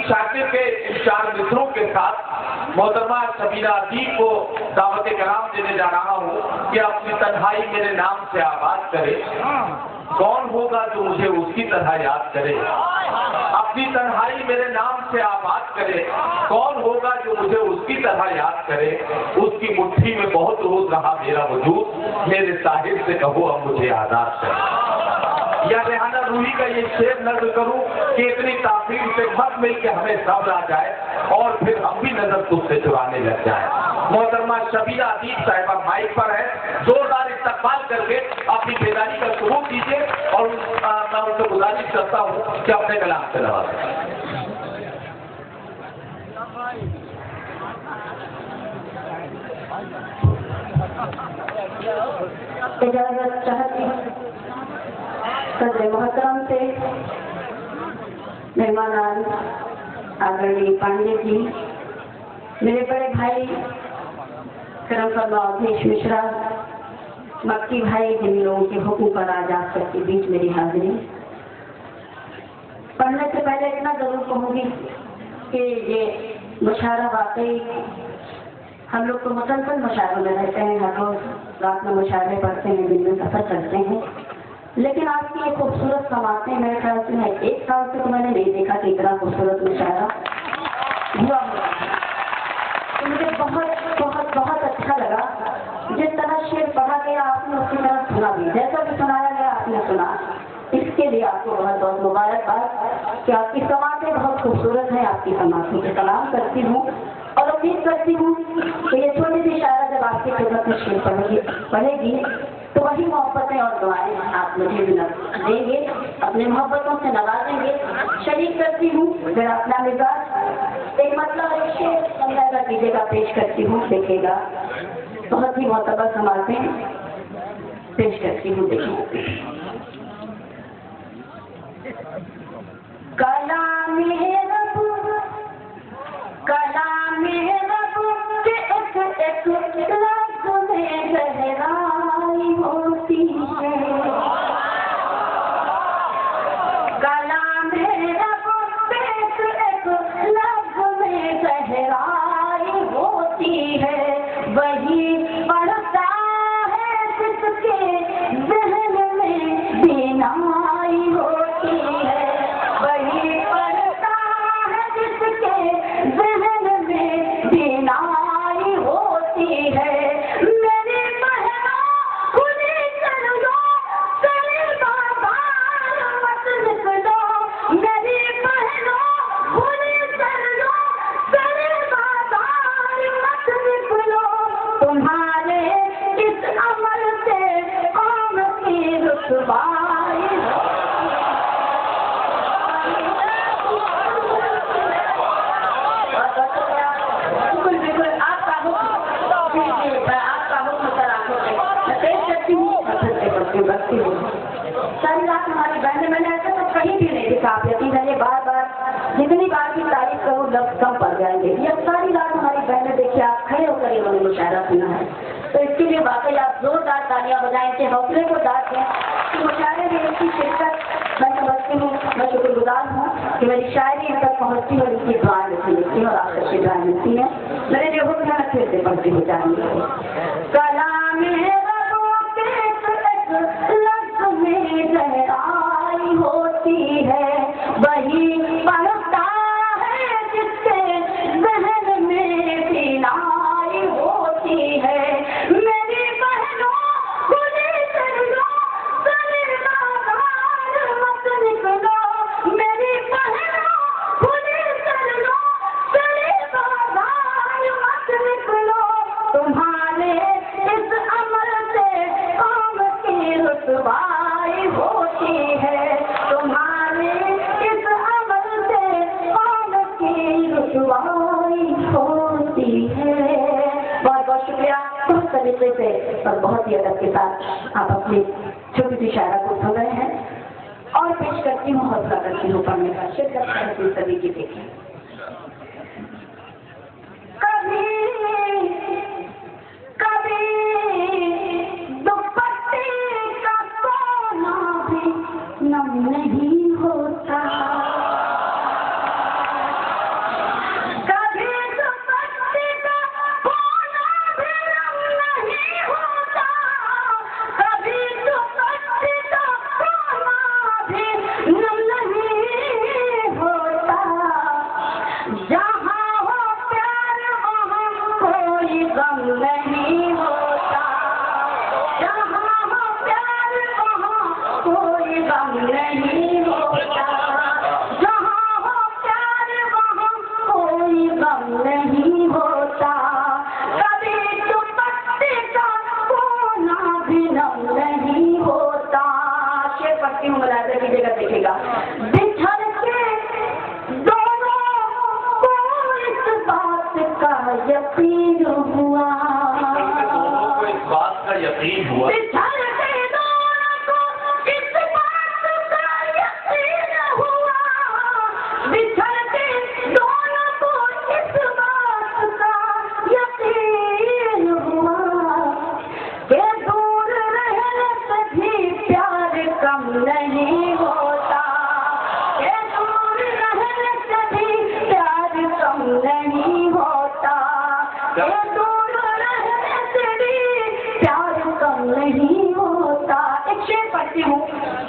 शाकिर के इन 4 मित्रों के साथ मोहतरमा शबीरा अदीब को दावत कलाम देने जा रहा हूँ कि अपनी तन्हाई मेरे नाम से आबाद करे। कौन होगा जो मुझे उसकी तरह याद करे? अपनी तन्हाई मेरे नाम से आबाद करे। कौन होगा जो मुझे उसकी तरह याद करे? उसकी मुट्ठी में बहुत रोज रहा मेरा वजूद, मेरे साहिब से कहो अब मुझे आजाद करे। या रेहाना रूही का ये शेर नजर करूं कि इतनी तासीर से मत मिल के हमें सब्र आ जाए और फिर हम भी नजर तुझसे चुराने लग जाए। मोहतरमा शबीरा अदीब साहिबा माइक पर है, जोरदार इस्तकबाल करके अपनी बेदारी का सबूत दीजिए और मैं उनसे गुजारिश करता हूँ कि अपने कलाम से नवाजें। इजाजत चाहती हूँ सदर मोहतरम से मेहमान आदरणीय पांडे जी, मेरे बड़े भाई करम फरमा अवधेश मिश्रा, मक्की भाई, जिन लोगों के हुक्म पर आज आप सबके बीच मेरी हाजिरी। पढ़ने से पहले इतना जरूर कहूँगी कि ये मुशायरा वाकई हम लोग तो मुसलसल मुशायरों में रहते हैं, हर रोज रात में मुशायरे पढ़ते हैं, दिन में सफर करते हैं, लेकिन आपकी ये खूबसूरत समातें मेरे ख्याल से मैं 1 साल से तो मैंने नहीं देखा कि इतना खूबसूरत मुशायरा हुआ। तो मुझे बहुत बहुत बहुत अच्छा लगा। जिस तरह शेर पढ़ा गया आपने उसकी तरह सुना भी, जैसा भी सुनाया गया आपने सुना। इसके लिए आपको बहुत बहुत मुबारकबाद कि आपकी समातें बहुत खूबसूरत हैं। आपकी समातों से सलाम करती हूँ और उम्मीद करती हूँ कि ये छोटी सी शायरा जब आपकी खिदमत में शेर पढ़ेगी तो वही मोहब्बतें और दुआएं आप मुझे भी देंगे, अपने मोहब्बतों से नवाजेंगे। शरीक करती हूँ फिर अपना मिजाज एक मतलब एक शेर अंदाजा कीजिएगा, पेश करती हूँ, देखिएगा। बहुत ही मोहतबर समातें पेश करती हूँ, देखिए। कलामे रब के एक लफ्ज़ में गहराई होती है। कलामे रब के एक लफ्ज़ में गहराई होती है। वही पढ़ता है जिसके ज़हन में बीनाई होती है। वही पढ़ता है जिसके ज़हन में बीनाई होती है। मेरी बहनों खुली कर लो, चले बाजार मत निकलो। मेरी बहनों खुली कर लो, चले बाजार मत निकलो। तुम्हारे इस अमल से कौम की रुसवाई सारी रात हमारी बहन, मैंने ऐसा तो कहीं भी नहीं दिखा। आप यकीन है, बार बार जितनी बार भी तारीफ करूँ लफ्ज़ कम पड़ जाएंगे। ये सारी रात हमारी बहन ने देखिए, आप खड़े होकर ये उन्होंने मुशायरा सुना है, तो इसके लिए वाकई आप जोरदार तालियां बजाएं, के हौसले को दाद दें कि मुशायरे में इनकी शिरकत मैं समझती हूँ। मैं शुक्रगुजार हूँ कि मेरी शायरी यहाँ तक पहुँचती है और इनकी दुआएं मिलती है और आप सबकी दुआएं मिलती हैं। मेरे जो हुक्म है फिर से पढ़ती हो जाएंगे। कलामे में गहराई होती है। वही पढ़ता है जिसके ज़हन में बीनाई होती है। मेरी बहनों खुली कर लो, चले बाजार मत निकलो। मेरी बहनों खुली कर लो, चले बाजार मत निकलो। तुम्हारे इस अमल से कौम की रुसवाई होती है। तुम्हारे इस अमल से कौम की रुसवाई होती है। बहुत बहुत शुक्रिया। बहुत तरीके से और बहुत ही अदब के साथ आप अपनी छोटी सी शायरा को सुन रहे हैं और पेश करती हूँ, हौसला करती हूँ पढ़ने का। शिरकत करती हूँ सभी की। देखिए, नहीं होता नहीं होता, जहाँ हो प्यार वहाँ कोई गम नहीं होता, कभी दुपट्टे का कोना भी नम नहीं होता। शेर पढ़ती हूँ, मुलाज़ा कीजिएगा, देखिएगा। बिछड़ के दोनों को इस बात का यकीन हुआ, इस बात का यकीन हुआ, बिछड़ के दोनों को इस बात का यकीन हुआ, बिछड़ के दोनों को इस बात का यकीन हुआ, कि दूर रहने से भी प्यार कम नहीं होता, कि दूर रहने से भी प्यार कम नहीं होता, कि दूर रहने से भी प्यार कम नहीं होता। एक शेर पढ़ती हूँ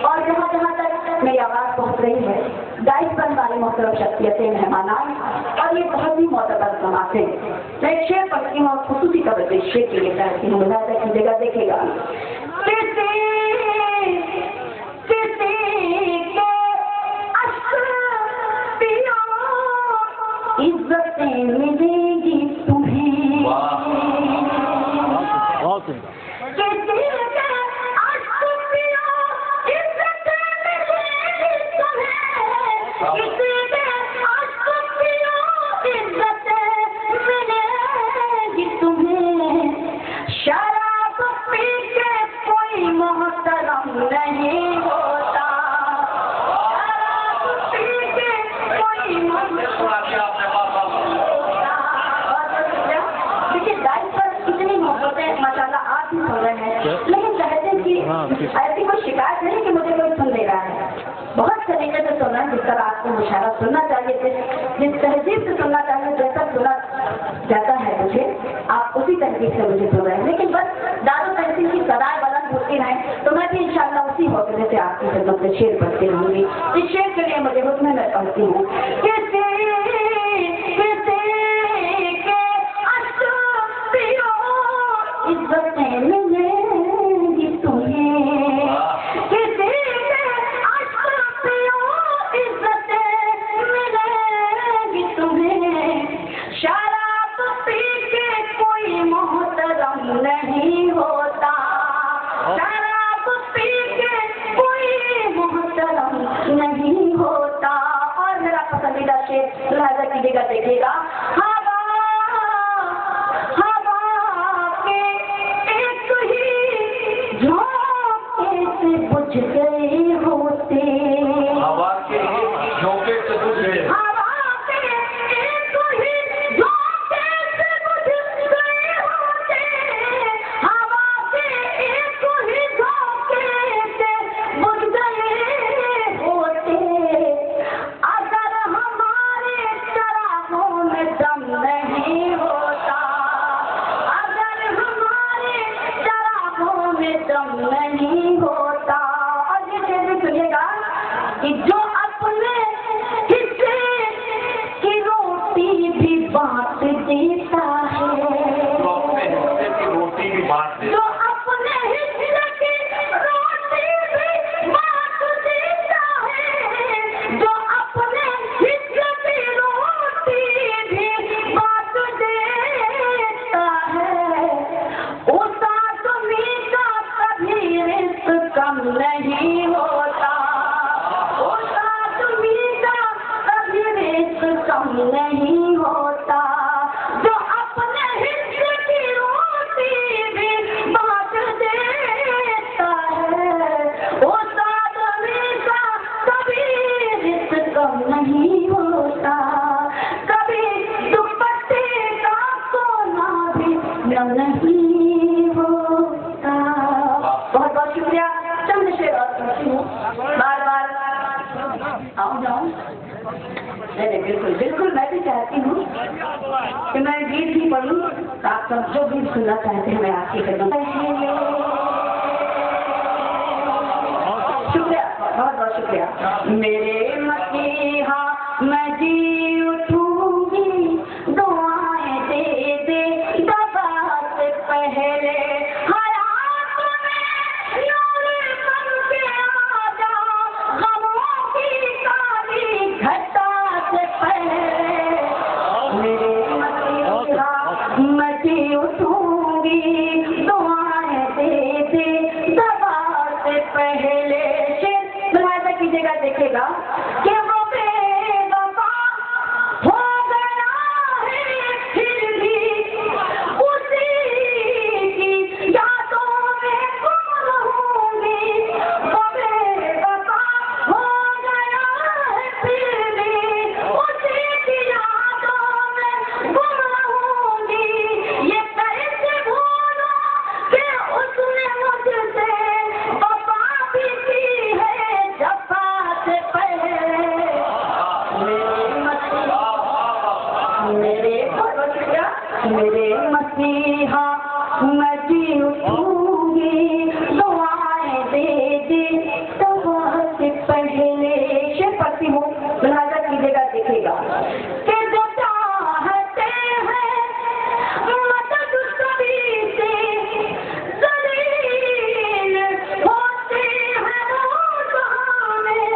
और जहाँ जहाँ तक मेरी आवाज़ पहुँच रही है, गाइड बन वाली मोहतरम शख्सियतें, मेहमान और ये बहुत ही मोतबर समाते हैं। मैं एक शेर पढ़ती हूँ और खुसूसी तवज्जो इस शेर के लिए चाहती हूँ, मुलाज़ा कीजिएगा, देखिएगा। किसी के अश्क पियो इज्जतें मिलेगी तुम्हें, किसी के अश्क पियो इज्जतें मिलेगी तुम्हें, किसी के अश्क पियो इज्जतें मिलेगी तुम्हें, शराब पी के कोई मोहतरम नहीं होता, शराब पी के कोई मोहतरम। देखिए गाइड पर कितनी मोहब्बतें माशाल्लाह आप भी सुन रहे हैं, लेकिन चाहते हैं कि ऐसी कोई शिकायत नहीं कि मुझे कोई सुन ले रहा है, बहुत तरीके से सुनना है, जिस तरह आपको मुशायरा सुनना चाहिए, जिस तहजीब से सुनना चाहिए, जैसा सुना जाता है मुझे, आप उसी तहजीब से मुझे सुन रहे हैं। लेकिन बस दारू तहसील की सदाएं बुलंद होती रहें, तो मैं भी इंशाल्लाह उसी हौसले से आपकी खिदमत में शेर पढ़ती रहूंगी। इस शेर के लिए मुझे हुक्म में पढ़ती हूँ। किसी के अश्क पियो इज्जतें मिलेगी तुम्हें, किसी के अश्क पियो इज्जतें मिलेगी तुम्हें, शराब पी के कोई मोहतरम नहीं होता, शराब पी के कोई मोहतरम नहीं होता। और मेरा पसंदीदा शेर लिहाजा कीजिएगा, देखिएगा। हवा के एक ही झोंके से बुझ गए होते, हवा के झोंके से बुझ गए, हवा के एक ही झोंके से बुझ गए होते, हवा के एक ही झोंके से बुझ गए होते, अगर हमारे चरागों में दम नहीं होता, अगर हमारे चरागों में दम नहीं होता। और ये चीज़ सुनिएगा कि जो अपने हिस्से की रोटी भी बांट देता है, तो अपने हिस्से की रोटी भी बांट दे, जो अपने हिस्से की रोटी भी बांट देता है, जो अपने हिस्से की रोटी भी बांट देता है, उस आदमी का कभी रिस्क कम नहीं होता, उस आदमी का कभी रिस्क कम नहीं होता, जो अपने हिस्से की रोटी भी बांट देता है, उस आदमी का कभी रिस्क कम नहीं होता, कभी दुपट्टे का कोना भी नम नहीं होता। बहुत बहुत शुक्रिया। चंद शेर और सुनती हूँ, बार बार आऊँ जाऊँ, नहीं बिल्कुल बिल्कुल, मैं भी चाहती हूँ कि मैं गीत भी पढ़ूँ, आप सब जो गीत सुनना चाहते हैं मैं आपकी खिदमत में। शुक्रिया, बहुत बहुत शुक्रिया। मेरे मसीहा मैं जी उठूंगी, दुआएं दे दे दबा से पहले, हयात में नूर बन के आ जा, कीजिएगा, देखेगा कि वो बेवफा हो गया है, फिर भी उसी की यादों में गुम रहूंगी। वो बेवफा हो गया है, फिर भी उसी की यादों में गुम रहूंगी। ये कैसे भूलूं कि उसने मुझसे वफा भी की है, जफा से पहले। मेरे मसीहा मैं जी उठूंगी, दुआएं दे दे दवा से पहले। शेर पढ़ती हूँ, लिहाजा कीजिएगा, देखेगा कि जो चाहते हैं मदद सभी से, जलील होते हैं वो जहां में।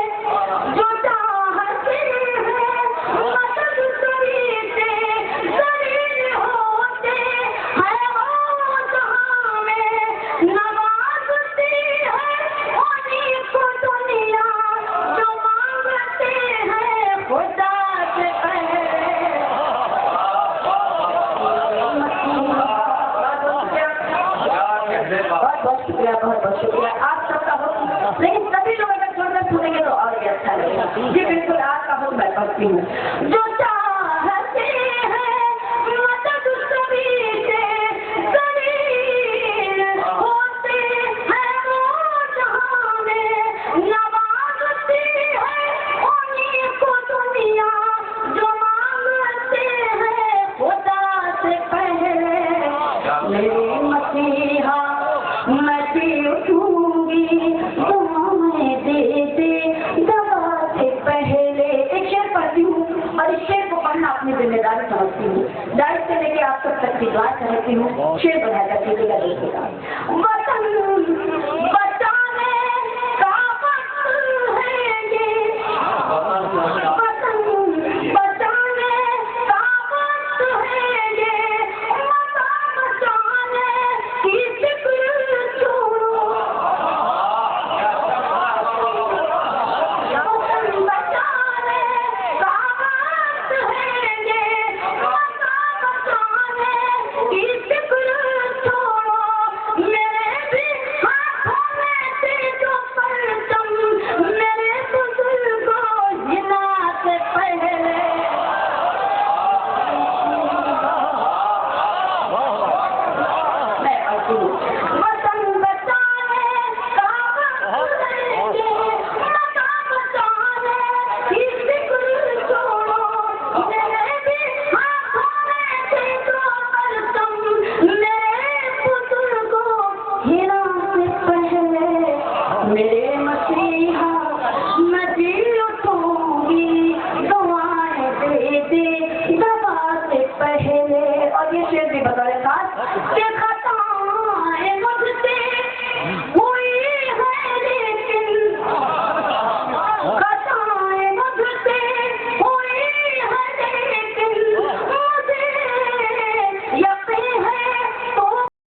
जो चाहते हैं मदद सभी से, जलील होते हैं वो जहां में। नवाजती है उन्हीं को दुनिया, जो मांगते हैं खुदा से पहले। बहुत बहुत शुक्रिया आप सबका हुक्म। लेकिन सभी लोग अगर छोड़कर सुनेंगे तो और भी अच्छा लगेगा। जी बिल्कुल, आपका हुक्म मैं पढ़ती हूँ। जो चाहते हैं मदद सभी से, जलील होते हैं वो जहां में। नवाजती है उन्हीं को दुनिया, जो मांगते हैं खुदा से पहले। मेरे मसीहा मैं जी उठूंगी, दुआएं दे दे दवा से पहले। एक शेर पढ़ती हूँ और इस शेर को पढ़ना अपनी जिम्मेदारी समझती हूँ। दायित्व से लेके आप सब तक की दुआ करती हूँ। शेर बनाया कीजिएगा, देखिएगा। वतन बचाने का वक्त है ये, वतन बचाने का वक्त है ये। वतन बचाने की फिक्र छोड़ो, वतन बचाने का वक्त है ये। वतन बचाने की फिक्र छोड़ो, मेरे भी हाथों में थे जो परचम, मेरे बुजुर्गों हिना से पहले। वतन बचाने का वक्त है ये, वतन बचाने की फिक्र छोड़ो, मेरे भी हाथों में थे जो परचम, मेरे बुजुर्गों हिना से पहले। मेरे मसीहा मैं जी उठूंगी, दुआएं दे दे दवा से पहले। और ये शेर भी बता रहे साथ